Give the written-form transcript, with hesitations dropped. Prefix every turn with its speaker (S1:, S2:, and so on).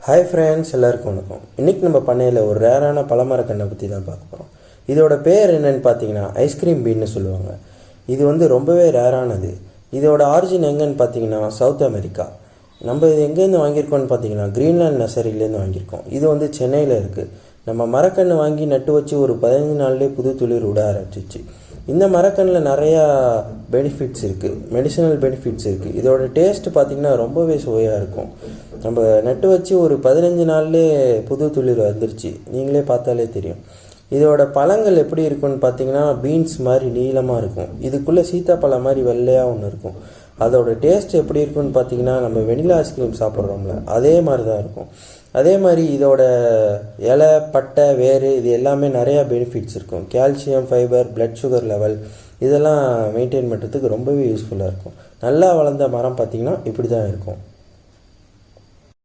S1: Hi friends, எல்லாருக்கும் வணக்கம். இன்றைக்கி நம்ம பண்ணையில் ஒரு ரேரான பழமரக்கன்றை பற்றி தான் பார்க்க போகிறோம். இதோட பேர் என்னென்னு பார்த்தீங்கன்னா ஐஸ்கிரீம் பீன்னு சொல்லுவாங்க. இது வந்து ரொம்பவே ரேரானது. இதோட ஆரிஜின் எங்கேன்னு பார்த்தீங்கன்னா சவுத் அமெரிக்கா. நம்ம இது எங்கேருந்து வாங்கியிருக்கோம்னு பார்த்தீங்கன்னா கிரீன்லேண்ட் நர்சரியிலேருந்து வாங்கியிருக்கோம். இது வந்து சென்னையில் இருக்குது. நம்ம மரக்கன்று வாங்கி நட்டு வச்சு ஒரு 15 நாள்லேயே புது துளிர் விட ஆரம்பிச்சிச்சு. இந்த மரக்கன்றில் நிறையா பெனிஃபிட்ஸ் இருக்குது, மெடிசனல் பெனிஃபிட்ஸ் இருக்குது. இதோட டேஸ்ட்டு பார்த்திங்கன்னா ரொம்பவே சுவையாக இருக்கும். நம்ம நட்டு வச்சு ஒரு 15 நாள்லேயே புது துளிர் வந்துருச்சு, நீங்களே பார்த்தாலே தெரியும். இதோட பழங்கள் எப்படி இருக்குன்னு பார்த்தீங்கன்னா பீன்ஸ் மாதிரி நீளமாக இருக்கும். இதுக்குள்ளே சீத்தாப்பழம் மாதிரி வெள்ளையாக ஒன்று இருக்கும். அதோட டேஸ்ட் எப்படி இருக்குன்னு பார்த்தீங்கன்னா நம்ம வெனிலா ஐஸ்கிரீம் சாப்பிட்றோம்ல அதே மாதிரி தான் இருக்கும். அதே மாதிரி இதோட இலை, பட்டை, வேறு இது எல்லாமே நிறையா பெனிஃபிட்ஸ் இருக்கும். Calcium, fibre, blood sugar level இதெல்லாம் மெயின்டைன் பண்ணுறதுக்கு ரொம்பவே யூஸ்ஃபுல்லாக இருக்கும். நல்லா வளர்ந்த மரம் பார்த்திங்கன்னா இப்படி தான் இருக்கும்.